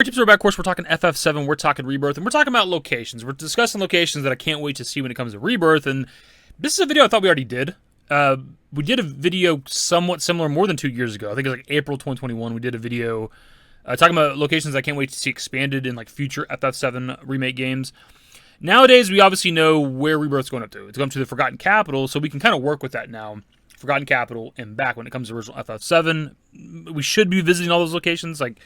Tips are back. Of course, we're talking FF7, we're talking Rebirth, and we're talking about locations. We're discussing locations that I can't wait to see when it comes to Rebirth, and this is a video I thought we already did. We did a video somewhat similar more than 2 years ago. I think it was like April 2021. We did a video talking about locations I can't wait to see expanded in like future FF7 remake games. Nowadays, we obviously know where Rebirth's going up to. It's going to the Forgotten Capital, so we can kind of work with that now. Forgotten Capital and back when it comes to original FF7. We should be visiting all those locations, like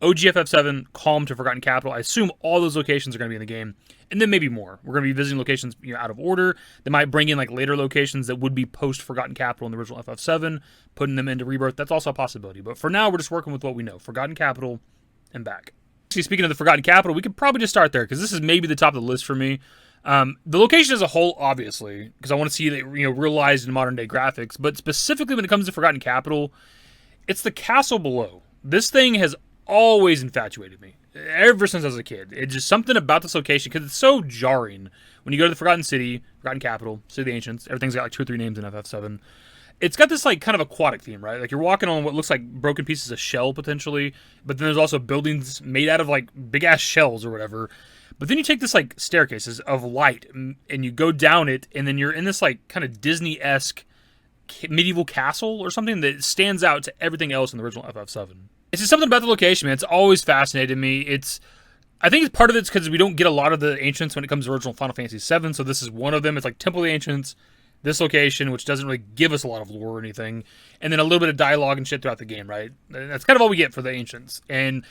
OG FF7, Calm to Forgotten Capital. I assume all those locations are going to be in the game, and then maybe more. We're going to be visiting locations out of order. They might bring in like later locations that would be post Forgotten Capital in the original FF7, putting them into Rebirth. That's also a possibility. But for now, we're just working with what we know: Forgotten Capital and back. See, speaking of the Forgotten Capital, we could probably just start there because this is maybe the top of the list for me. The location as a whole, obviously, because I want to see it, realized in modern day graphics. But specifically when it comes to Forgotten Capital, it's the castle below. This thing has always infatuated me ever since I was a kid. It's just something about this location because it's so jarring when you go to the Forgotten City, Forgotten Capital, City of the Ancients. Everything's got like 2 or 3 names in FF7. It's got this like kind of aquatic theme, right? Like you're walking on what looks like broken pieces of shell potentially, but then there's also buildings made out of like big ass shells or whatever. But then you take this like staircases of light and you go down it, and then you're in this like kind of Disney-esque medieval castle or something that stands out to everything else in the original FF7. It's just something about the location, man. It's always fascinated me. I think it's part of it's because we don't get a lot of the Ancients when it comes to original Final Fantasy VII, so this is one of them. It's like Temple of the Ancients, this location, which doesn't really give us a lot of lore or anything, and then a little bit of dialogue and shit throughout the game, right? That's kind of all we get for the Ancients. And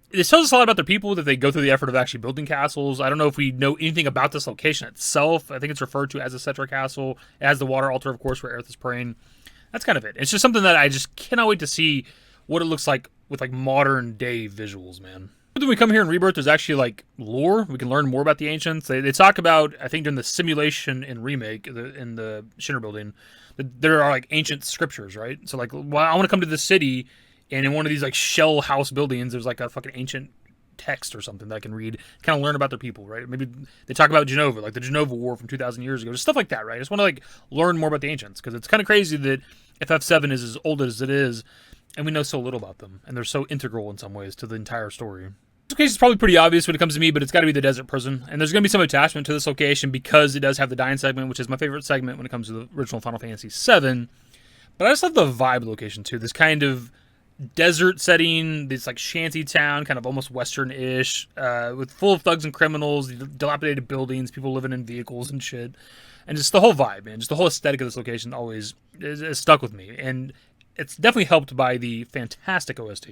this tells us a lot about their people, that they go through the effort of actually building castles. I don't know if we know anything about this location itself. I think it's referred to as a Cetra Castle. It has the water altar, of course, where Aerith is praying. That's kind of it. It's just something that I just cannot wait to see what it looks like with like modern day visuals, man. When we come here in Rebirth, there's actually like lore. We can learn more about the Ancients. They talk about, I think during the simulation and remake in the Shinra building, that there are like ancient scriptures, right? So like, well, I want to come to this city, and in one of these like shell house buildings, there's like a fucking ancient text or something that I can read, kind of learn about their people, right? Maybe they talk about Genova, like the Genova War from 2,000 years ago, just stuff like that, right? I just want to like learn more about the Ancients because it's kind of crazy that FF7 is as old as it is, and we know so little about them, and they're so integral in some ways to the entire story. This location is probably pretty obvious when it comes to me, but it's got to be the desert prison, and there's going to be some attachment to this location because it does have the Dying segment, which is my favorite segment when it comes to the original Final Fantasy VII. But I just love the vibe of the location too. This kind of desert setting, this like shanty town, kind of almost western-ish, with full of thugs and criminals, dilapidated buildings, people living in vehicles and shit, and just the whole vibe, man. Just the whole aesthetic of this location always is stuck with me, and it's definitely helped by the fantastic OST.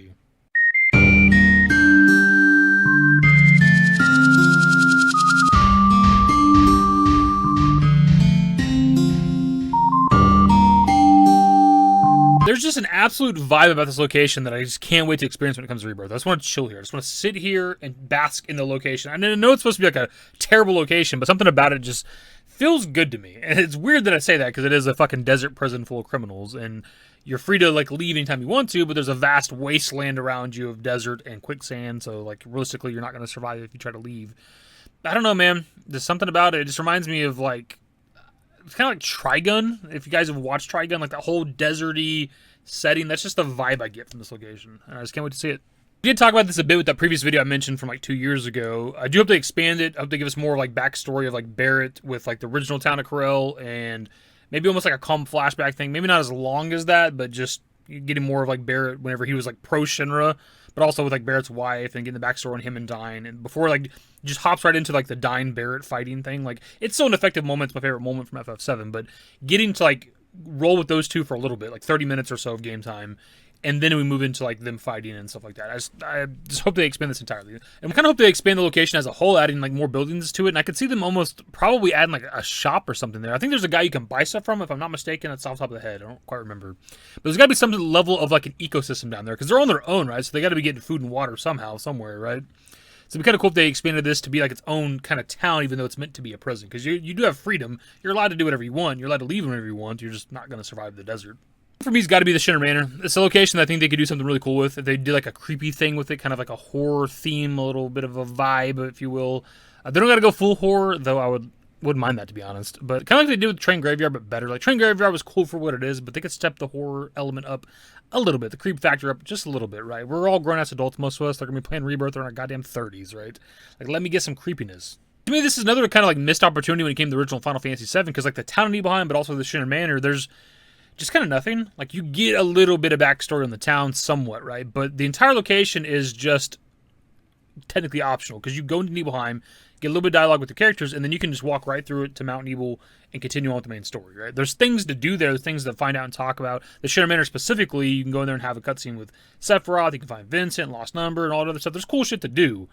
There's just an absolute vibe about this location that I just can't wait to experience when it comes to Rebirth. I just want to chill here. I just want to sit here and bask in the location. I know it's supposed to be like a terrible location, but something about it just feels good to me. And it's weird that I say that because it is a fucking desert prison full of criminals, and you're free to like leave anytime you want to, but there's a vast wasteland around you of desert and quicksand, so like realistically you're not going to survive if you try to leave. I don't know, man. There's something about it. It just reminds me of like, it's kind of like Trigun. If you guys have watched Trigun, like that whole deserty setting, that's just the vibe I get from this location. And I just can't wait to see it. We did talk about this a bit with that previous video I mentioned from like 2 years ago. I do hope they expand it. I hope they give us more like backstory of like Barrett with like the original town of Corel, and maybe almost like a calm flashback thing. Maybe not as long as that, but just getting more of like Barrett whenever he was like pro Shinra, but also with like Barrett's wife and getting the backstory on him and Dyne. And before like just hops right into like the Dyne Barrett fighting thing. Like it's still an effective moment. It's my favorite moment from FF7, but getting to like roll with those two for a little bit, like 30 minutes or so of game time, and then we move into like them fighting and stuff like that. I just hope they expand this entirely, and we kind of hope they expand the location as a whole, adding like more buildings to it. And I could see them almost probably adding like a shop or something there. I think there's a guy you can buy stuff from, if I'm not mistaken. That's off the top of the head. I don't quite remember, but there's got to be some level of like an ecosystem down there because they're on their own, right? So they got to be getting food and water somehow, somewhere, right? So it'd be kind of cool if they expanded this to be like its own kind of town, even though it's meant to be a prison. Because you do have freedom. You're allowed to do whatever you want. You're allowed to leave whenever you want. You're just not going to survive the desert. For me, it's got to be the Shinra Manor. It's a location that I think they could do something really cool with. If they did like a creepy thing with it, kind of like a horror theme, a little bit of a vibe, if you will. They don't got to go full horror, though I would Wouldn't mind that, to be honest. But kind of like they did with Train Graveyard, but better. Like, Train Graveyard was cool for what it is, but they could step the horror element up a little bit, the creep factor up just a little bit, right? We're all grown-ass adults, most of us. They're going to be playing Rebirth in our goddamn 30s, right? Like, let me get some creepiness. To me, this is another kind of like missed opportunity when it came to the original Final Fantasy VII, because like the town of Nibelheim, but also the Shinra Manor, there's just kind of nothing. Like, you get a little bit of backstory on the town somewhat, right? But the entire location is just technically optional, because you go into Nibelheim, get a little bit of dialogue with the characters, and then you can just walk right through it to Mount Nibel and continue on with the main story, right? There's things to do there, there's things to find out and talk about. The Shinra Manor specifically, you can go in there and have a cutscene with Sephiroth, you can find Vincent, Lost Number, and all that other stuff. There's cool shit to do,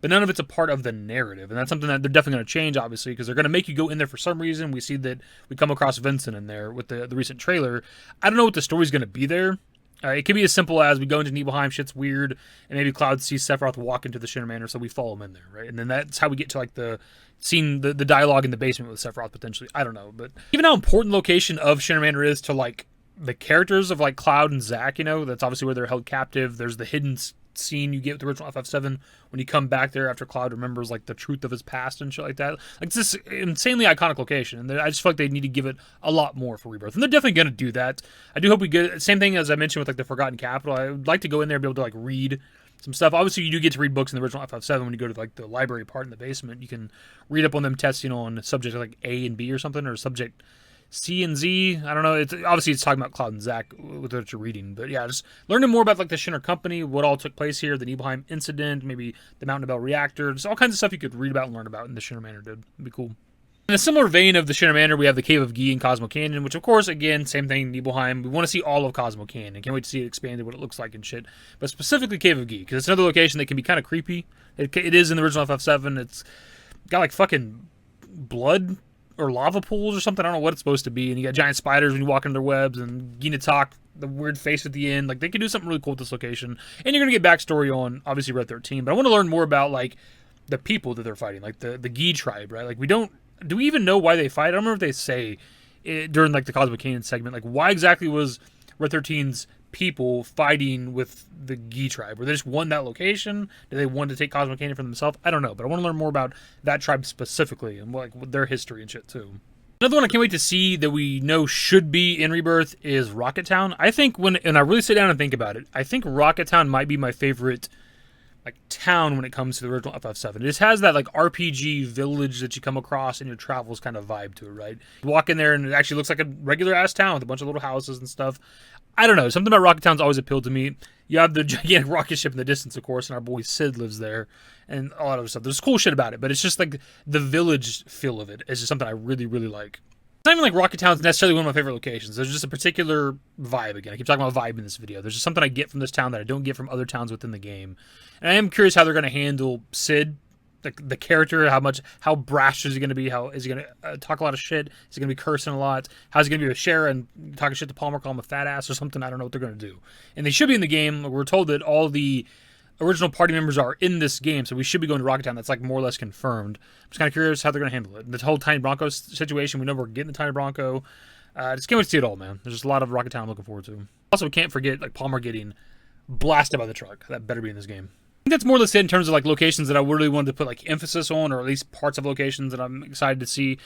but none of it's a part of the narrative, and that's something that they're definitely going to change, obviously, because they're going to make you go in there for some reason. We see that we come across Vincent in there with the recent trailer. I don't know what the story's going to be there. It could be as simple as we go into Nibelheim, shit's weird, and maybe Cloud sees Sephiroth walk into the Shinra Manor, so we follow him in there, right? And then that's how we get to like the scene, the dialogue in the basement with Sephiroth potentially. I don't know, but even how important location of Shinra Manor is to like the characters of like Cloud and Zack, you know, that's obviously where they're held captive. There's the hidden scene you get with the original FF7 when you come back there after Cloud remembers like the truth of his past and shit like that. Like, it's this insanely iconic location, and I just feel like they need to give it a lot more for Rebirth, and they're definitely going to do that. I do hope we get same thing as I mentioned with like the Forgotten Capital. I would like to go in there and be able to like read some stuff. Obviously, you do get to read books in the original FF7 when you go to like the library part in the basement. You can read up on them testing on subject like A and B or something, or subject C and Z. I don't know. It's obviously it's talking about Cloud and Zack with what you're reading, but yeah, just learning more about like the Shinra Company, what all took place here, the Nibelheim incident, maybe the Mountain Bell reactor, just all kinds of stuff you could read about and learn about in the Shinra Manor. It'd be cool. In a similar vein of the Shinra Manor, we have the Cave of Gi and Cosmo Canyon, which of course, again, same thing, Nibelheim. We want to see all of Cosmo Canyon. Can't wait to see it expanded, what it looks like and shit. But specifically Cave of Gi, because it's another location that can be kind of creepy. It is in the original FF7. It's got like fucking blood or lava pools or something. I don't know what it's supposed to be. And you got giant spiders when you walk into their webs, and Gina Talk, the weird face at the end. Like, they could do something really cool with this location. And you're going to get backstory on, obviously, Red 13. But I want to learn more about, like, the people that they're fighting. Like, the Gi tribe, right? Like, do we even know why they fight? I don't remember if they say during, like, the Cosmo Canyon segment. Like, why exactly was Red 13's people fighting with the Gi tribe? Were they just won that location? Did they want to take Cosmo Canyon for themselves? I don't know, but I want to learn more about that tribe specifically and like their history and shit too. Another one I can't wait to see that we know should be in Rebirth is Rocket Town. I think and I really sit down and think about it, I think Rocket Town might be my favorite like town when it comes to the original FF7. It just has that like RPG village that you come across in your travels kind of vibe to it, right? You walk in there and it actually looks like a regular ass town with a bunch of little houses and stuff. I don't know. Something about Rocket Town's always appealed to me. You have the gigantic rocket ship in the distance, of course, and our boy Sid lives there, and all that other stuff. There's cool shit about it, but it's just like the village feel of it is just something I really, really like. It's not even like Rocket Town's necessarily one of my favorite locations. There's just a particular vibe. Again, I keep talking about vibe in this video. There's just something I get from this town that I don't get from other towns within the game. And I am curious how they're going to handle Sid, the character, how brash is he going to be? How is he going to talk a lot of shit? Is he going to be cursing a lot? How's he going to be with Shara and talking shit to Palmer, call him a fat ass or something? I don't know what they're going to do. And they should be in the game. We're told that all the original party members are in this game, so we should be going to Rocket Town. That's like more or less confirmed. I'm just kind of curious how they're going to handle it. And the whole Tiny Bronco situation, we know we're getting the Tiny Bronco. Just can't wait to see it all, man. There's just a lot of Rocket Town I'm looking forward to. Also, we can't forget like Palmer getting blasted by the truck. That better be in this game. I think that's more or less it in terms of like locations that I really wanted to put like emphasis on, or at least parts of locations that I'm excited to see.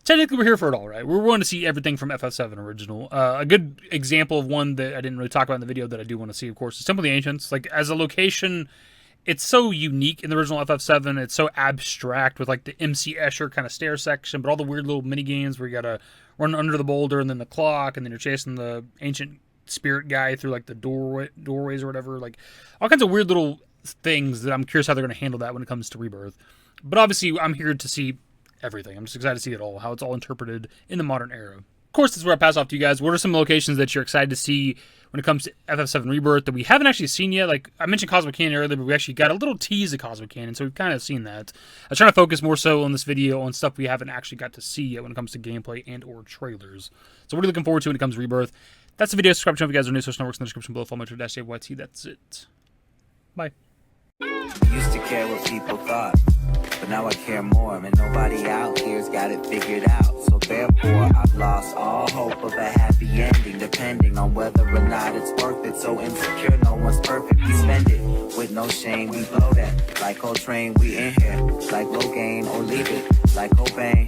Technically, we're here for it all, right? We're wanting to see everything from FF7 original. A good example of one that I didn't really talk about in the video that I do want to see, of course, is Temple of the Ancients. Like, as a location, it's so unique in the original FF7. It's so abstract with like the MC Escher kind of stair section, but all the weird little mini games where you gotta run under the boulder and then the clock, and then you're chasing the ancient spirit guy through like the doorways or whatever. Like, all kinds of weird little things that I'm curious how they're going to handle that when it comes to Rebirth. But obviously, I'm here to see everything. I'm just excited to see it all, how it's all interpreted in the modern era. Of course, this is where I pass off to you guys. What are some locations that you're excited to see when it comes to FF7 Rebirth that we haven't actually seen yet? Like, I mentioned Cosmo Canyon earlier, but we actually got a little tease of Cosmo Canyon, so we've kind of seen that. I was trying to focus more so on this video on stuff we haven't actually got to see yet when it comes to gameplay and or trailers. So what are you looking forward to when it comes to Rebirth? That's the video. Subscribe to the channel if you guys are new. Social networks in the description below. Follow me to @davidbusiness. That's it. Bye. Used to care what people thought, but now I care more, and nobody out here's got it figured out. So therefore, I've lost all hope of a happy ending, depending on whether or not it's worth it. So insecure, no one's perfect. We spend it with no shame. We blow that like Coltrane. We in here like Rogaine, or leave it like Cobain.